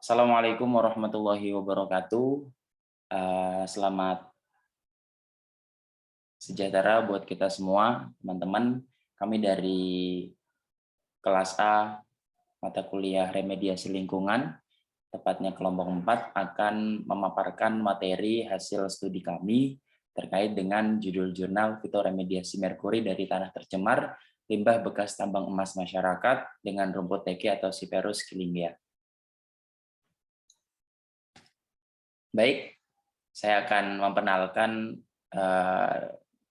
Assalamualaikum warahmatullahi wabarakatuh. Selamat sejahtera buat kita semua, teman-teman. Kami dari kelas A mata kuliah remediasi lingkungan, tepatnya kelompok 4, akan memaparkan materi hasil studi kami terkait dengan judul jurnal fitoremediasi merkuri dari tanah tercemar, limbah bekas tambang emas masyarakat dengan rumput teki atau Cyperus kyllingia. Baik, saya akan memperkenalkan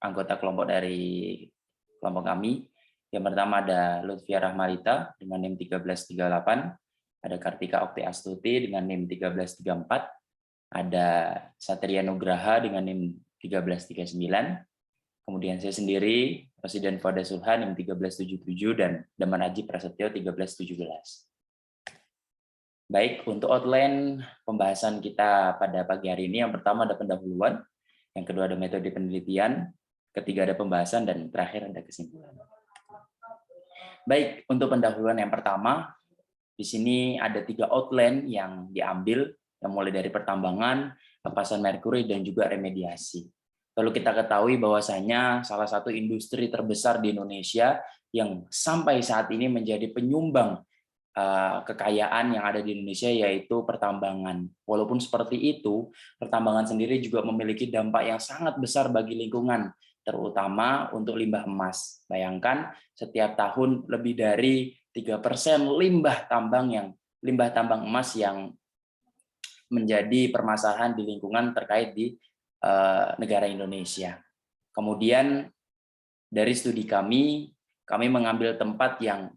anggota kelompok dari kelompok kami. Yang pertama ada Lutfia Rahmarita dengan NIM 1338, ada Kartika Okti Astuti dengan NIM 1334, ada Satria Nugraha dengan NIM 1339, kemudian saya sendiri, Presiden Foda Sulhan NIM 1377, dan Daman Aji Prasetyo 1317. Baik, untuk outline pembahasan kita pada pagi hari ini, yang pertama ada pendahuluan, yang kedua ada metode penelitian, ketiga ada pembahasan, dan terakhir ada kesimpulan. Baik, untuk pendahuluan yang pertama, di sini ada 3 outline yang diambil, yang mulai dari pertambangan, lepasan merkuri, dan juga remediasi. Lalu kita ketahui bahwasanya salah satu industri terbesar di Indonesia yang sampai saat ini menjadi penyumbang kekayaan yang ada di Indonesia yaitu pertambangan. Walaupun seperti itu, pertambangan sendiri juga memiliki dampak yang sangat besar bagi lingkungan, terutama untuk limbah emas. Bayangkan setiap tahun lebih dari 3% limbah tambang emas yang menjadi permasalahan di lingkungan terkait di negara Indonesia. Kemudian dari studi kami mengambil tempat yang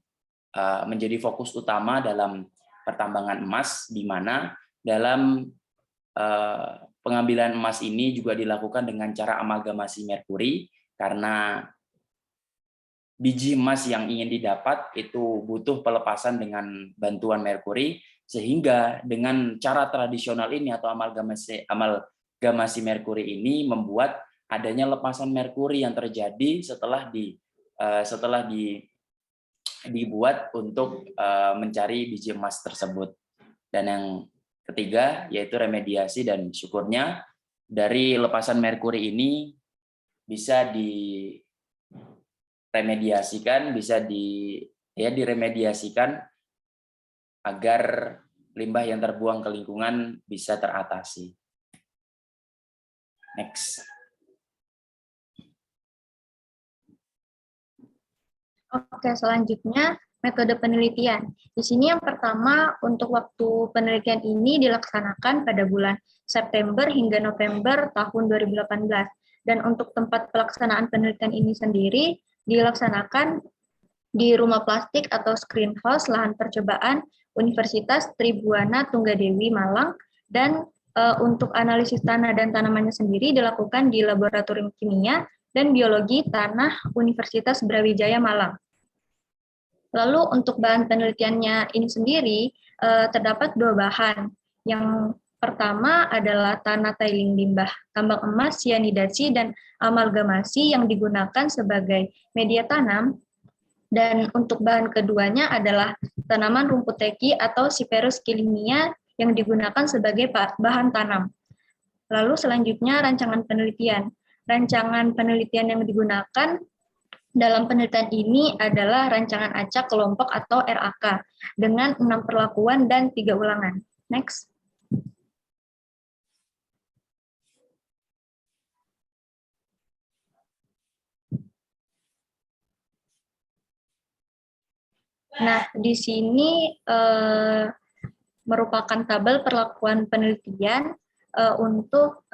menjadi fokus utama dalam pertambangan emas, di mana dalam pengambilan emas ini juga dilakukan dengan cara amalgamasi merkuri, karena biji emas yang ingin didapat itu butuh pelepasan dengan bantuan merkuri, sehingga dengan cara tradisional ini atau amalgamasi merkuri ini membuat adanya lepasan merkuri yang terjadi setelah dibuat untuk mencari biji emas tersebut. Dan yang ketiga yaitu remediasi, dan syukurnya dari lepasan merkuri ini bisa diremediasikan agar limbah yang terbuang ke lingkungan bisa teratasi. Next. Oke, selanjutnya metode penelitian. Di sini yang pertama, untuk waktu penelitian ini dilaksanakan pada bulan September hingga November tahun 2018. Dan untuk tempat pelaksanaan penelitian ini sendiri dilaksanakan di Rumah Plastik atau Screenhouse Lahan Percobaan Universitas Tribuana Tunggadewi Malang, dan untuk analisis tanah dan tanamannya sendiri dilakukan di Laboratorium Kimia dan Biologi Tanah Universitas Brawijaya Malang. Lalu untuk bahan penelitiannya ini sendiri terdapat 2 bahan. Yang pertama adalah tanah tailing limbah tambang emas, sianidasi, dan amalgamasi yang digunakan sebagai media tanam. Dan untuk bahan keduanya adalah tanaman rumput teki atau Cyperus kyllingia yang digunakan sebagai bahan tanam. Lalu selanjutnya rancangan penelitian. Rancangan penelitian yang digunakan dalam penelitian ini adalah rancangan acak kelompok atau RAK dengan 6 perlakuan dan 3 ulangan. Next. Nah, di sini merupakan tabel perlakuan penelitian untuk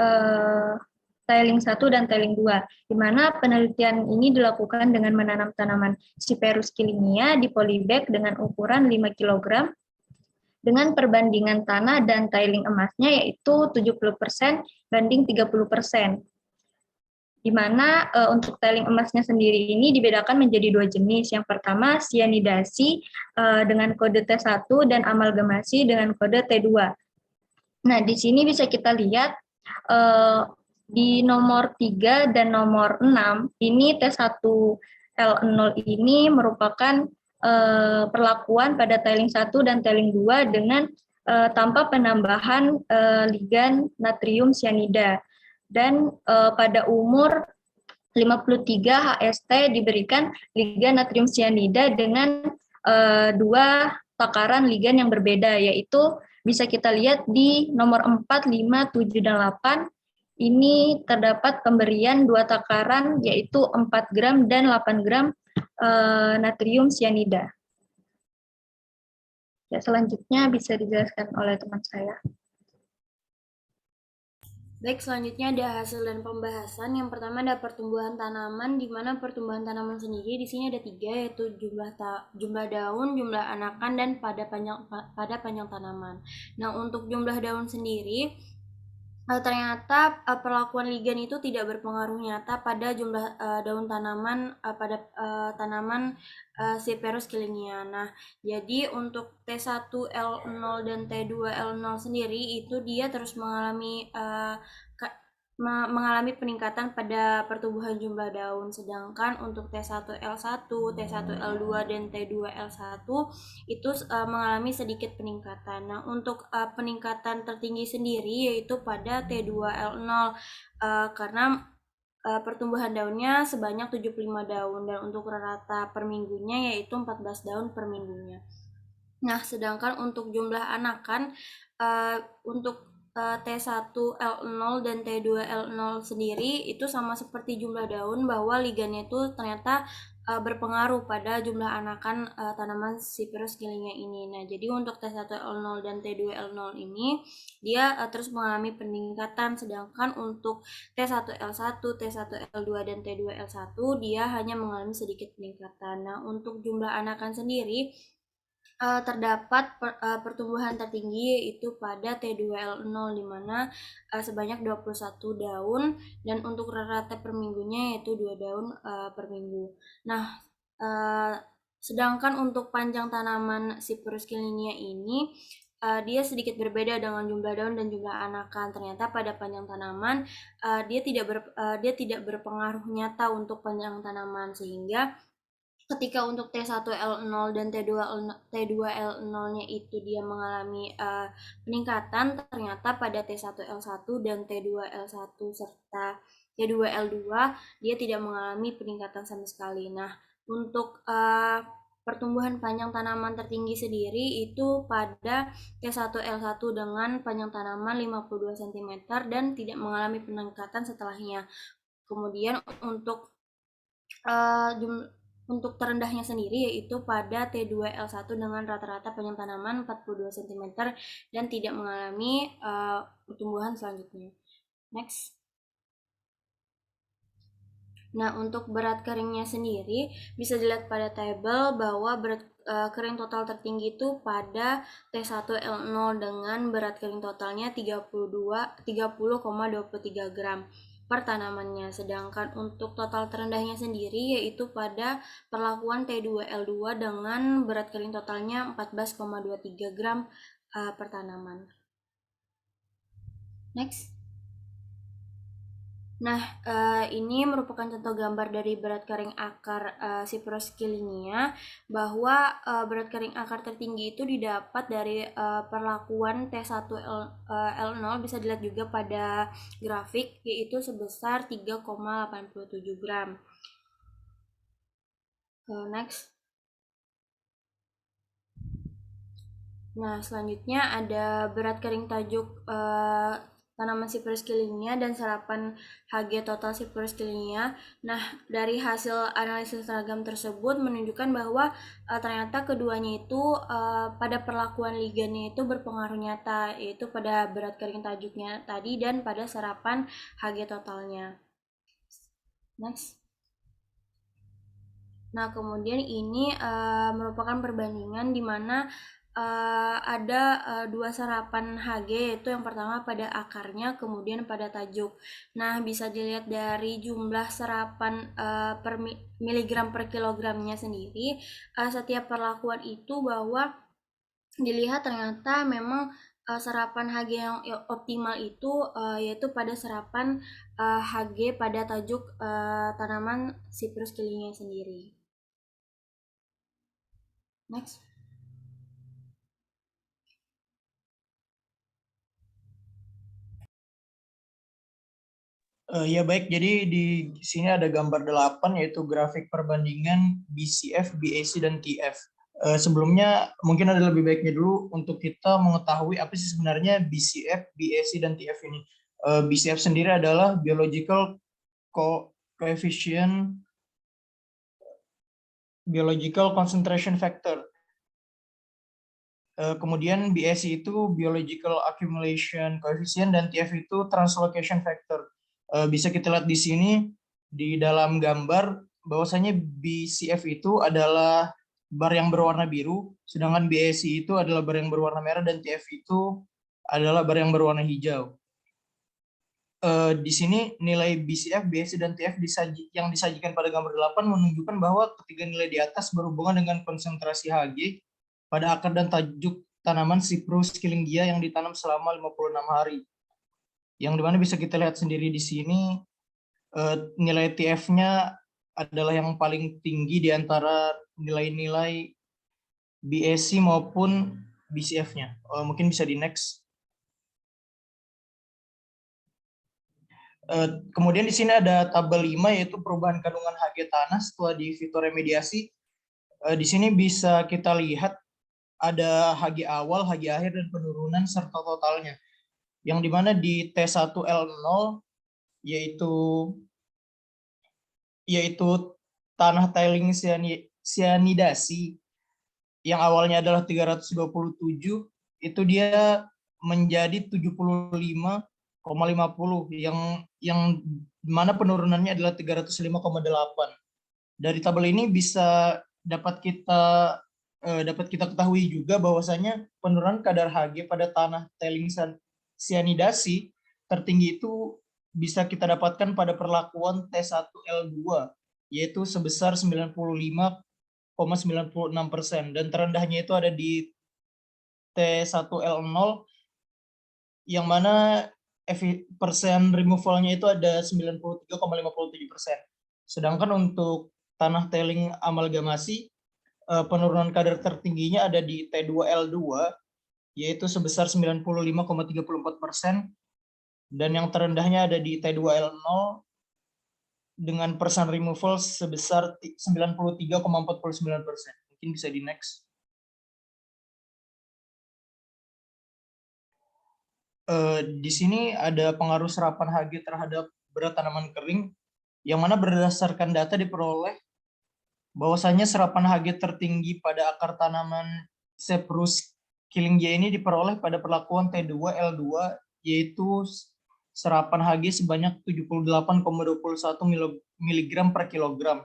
tiling 1 dan tiling 2, di mana penelitian ini dilakukan dengan menanam tanaman Cyperus kyllingia di polybag dengan ukuran 5 kg dengan perbandingan tanah dan tiling emasnya yaitu 70% banding 30%. Di mana untuk tiling emasnya sendiri ini dibedakan menjadi 2 jenis. Yang pertama sianidasi dengan kode T1 dan amalgamasi dengan kode T2. Nah, di sini bisa kita lihat di nomor 3 dan nomor 6 ini T1 L0 ini merupakan perlakuan pada tailing 1 dan tailing 2 dengan tanpa penambahan ligan natrium cyanida. Dan pada umur 53 HST diberikan ligan natrium cyanida dengan dua takaran ligan yang berbeda, yaitu bisa kita lihat di nomor 4, 5, 7, dan 8. Ini terdapat pemberian dua takaran, yaitu 4 gram dan 8 gram natrium cyanida. Ya, selanjutnya bisa dijelaskan oleh teman saya. Baik, selanjutnya ada hasil dan pembahasan. Yang pertama ada pertumbuhan tanaman, di mana pertumbuhan tanaman sendiri di sini ada 3, yaitu jumlah daun, jumlah anakan, dan pada panjang tanaman. Nah, untuk jumlah daun sendiri, ternyata perlakuan ligan itu tidak berpengaruh nyata pada jumlah daun tanaman pada tanaman Cyperus killinia. Nah, jadi untuk T1L0 dan T2L0 sendiri itu dia terus mengalami peningkatan pada pertumbuhan jumlah daun, sedangkan untuk T1L1, T1L2, dan T2L1 itu mengalami sedikit peningkatan. Nah, untuk peningkatan tertinggi sendiri yaitu pada T2L0 karena pertumbuhan daunnya sebanyak 75 daun, dan untuk rata per minggunya yaitu 14 daun per minggunya. Nah, sedangkan untuk jumlah anakan untuk T1L0 dan T2L0 sendiri itu sama seperti jumlah daun, bahwa ligannya itu ternyata berpengaruh pada jumlah anakan tanaman Cyperus killinia ini. Nah, jadi untuk T1L0 dan T2L0 ini dia terus mengalami peningkatan, sedangkan untuk T1L1, T1L2, dan T2L1 dia hanya mengalami sedikit peningkatan. Nah, untuk jumlah anakan sendiri terdapat pertumbuhan tertinggi yaitu pada T2L0, di mana sebanyak 21 daun, dan untuk rata per minggunya yaitu 2 daun per minggu. Nah, sedangkan untuk panjang tanaman Cyperus killinia ini dia sedikit berbeda dengan jumlah daun dan jumlah anakan. Ternyata pada panjang tanaman dia tidak berpengaruh nyata untuk panjang tanaman, sehingga ketika untuk T1L0 dan T2L0-nya itu dia mengalami peningkatan, ternyata pada T1L1 dan T2L1 serta T2L2 dia tidak mengalami peningkatan sama sekali. Nah, untuk pertumbuhan panjang tanaman tertinggi sendiri itu pada T1L1 dengan panjang tanaman 52 cm dan tidak mengalami peningkatan setelahnya. Kemudian untuk terendahnya sendiri yaitu pada T2L1 dengan rata-rata panjang tanaman 42 cm dan tidak mengalami pertumbuhan selanjutnya. Next. Nah, untuk berat keringnya sendiri bisa dilihat pada tabel bahwa berat kering total tertinggi itu pada T1L0 dengan berat kering totalnya 30,23 gram per tanamannya, sedangkan untuk total terendahnya sendiri yaitu pada perlakuan T2L2 dengan berat kering totalnya 14,23 gram per tanaman. Next. Nah, ini merupakan contoh gambar dari berat kering akar Cyperus killinia, bahwa berat kering akar tertinggi itu didapat dari perlakuan T1L0, bisa dilihat juga pada grafik, yaitu sebesar 3,87 gram. Next. Nah, selanjutnya ada berat kering tajuk tanaman Cyperus killinia dan serapan Hg total Cyperus killinia. Nah, dari hasil analisis seragam tersebut menunjukkan bahwa ternyata keduanya itu pada perlakuan ligannya itu berpengaruh nyata, yaitu pada berat kering tajuknya tadi dan pada serapan Hg totalnya. Next. Nah, kemudian ini merupakan perbandingan di mana ada dua serapan Hg, yaitu yang pertama pada akarnya, kemudian pada tajuk. Nah, bisa dilihat dari jumlah serapan per miligram per kilogramnya sendiri, setiap perlakuan itu bahwa dilihat ternyata memang serapan Hg yang optimal itu yaitu pada serapan Hg pada tajuk tanaman Cyperus killiangiae sendiri. Next. Ya baik, jadi di sini ada gambar 8 yaitu grafik perbandingan BCF, BAC, dan TF. Sebelumnya mungkin ada lebih baiknya dulu untuk kita mengetahui apa sih sebenarnya BCF, BAC, dan TF ini. BCF sendiri adalah biological coefficient, biological concentration factor. Kemudian BAC itu biological accumulation coefficient, dan TF itu translocation factor. Bisa kita lihat di sini di dalam gambar bahwasanya BCF itu adalah bar yang berwarna biru, sedangkan BAC itu adalah bar yang berwarna merah, dan TF itu adalah bar yang berwarna hijau. Di sini nilai BCF, BAC, dan TF yang disajikan pada gambar 8 menunjukkan bahwa ketiga nilai di atas berhubungan dengan konsentrasi Hg pada akar dan tajuk tanaman Cyperus killiangiae yang ditanam selama 56 hari. Yang dimana bisa kita lihat sendiri di sini nilai TF-nya adalah yang paling tinggi di antara nilai-nilai BAC maupun BCF-nya. Mungkin bisa di next. Kemudian di sini ada tabel 5 yaitu perubahan kandungan Hg tanah setelah di fitoremediasi. Di sini bisa kita lihat ada Hg awal, Hg akhir, dan penurunan serta totalnya. Yang dimana di T1L0 yaitu tanah tailing cyanidasi yang awalnya adalah 327, itu dia menjadi 75,50 yang mana penurunannya adalah 305,8. Dari tabel ini dapat kita ketahui juga bahwasanya penurunan kadar Hg pada tanah tailing cyanidasi tertinggi itu bisa kita dapatkan pada perlakuan T1L2 yaitu sebesar 95,96%, dan terendahnya itu ada di T1L0 yang mana persen removalnya itu ada 93,57%. Sedangkan untuk tanah tailing amalgamasi penurunan kadar tertingginya ada di T2L2 yaitu sebesar 95,34%, dan yang terendahnya ada di T2L0 dengan persen removal sebesar 93,49%. Mungkin bisa di next. Di sini ada pengaruh serapan Hg terhadap berat tanaman kering, yang mana berdasarkan data diperoleh bahwasanya serapan Hg tertinggi pada akar tanaman Cyperus killiangiae ini diperoleh pada perlakuan T2L2 yaitu serapan Hg sebanyak 78,21 mg per kilogram,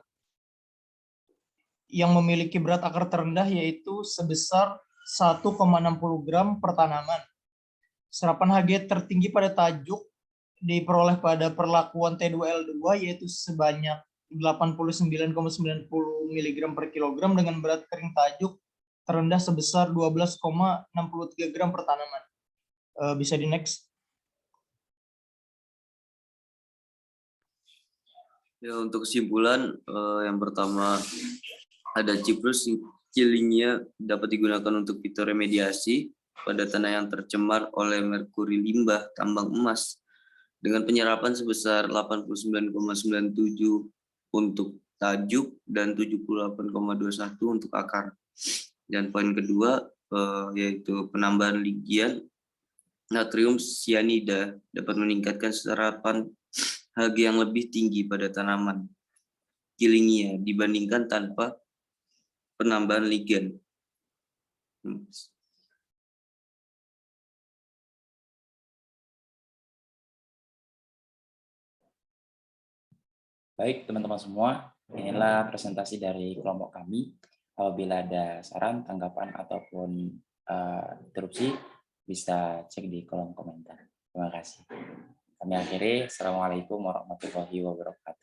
yang memiliki berat akar terendah yaitu sebesar 1,60 gram per tanaman. Serapan Hg tertinggi pada tajuk diperoleh pada perlakuan T2L2 yaitu sebanyak 89,90 mg per kilogram dengan berat kering tajuk terendah sebesar 12,63 gram per tanaman. Bisa di next. Ya, untuk kesimpulan, yang pertama ada Cyperus killiangiae dapat digunakan untuk fitoremediasi pada tanah yang tercemar oleh merkuri limbah tambang emas dengan penyerapan sebesar 89,97 untuk tajuk dan 78,21 untuk akar. Dan poin kedua yaitu penambahan ligian natrium cyanida dapat meningkatkan serapan Hg yang lebih tinggi pada tanaman killiangiae dibandingkan tanpa penambahan ligan. Baik, teman-teman semua, inilah presentasi dari kelompok kami. Apabila ada saran, tanggapan, ataupun interupsi, bisa cek di kolom komentar. Terima kasih. Kami akhiri. Assalamualaikum warahmatullahi wabarakatuh.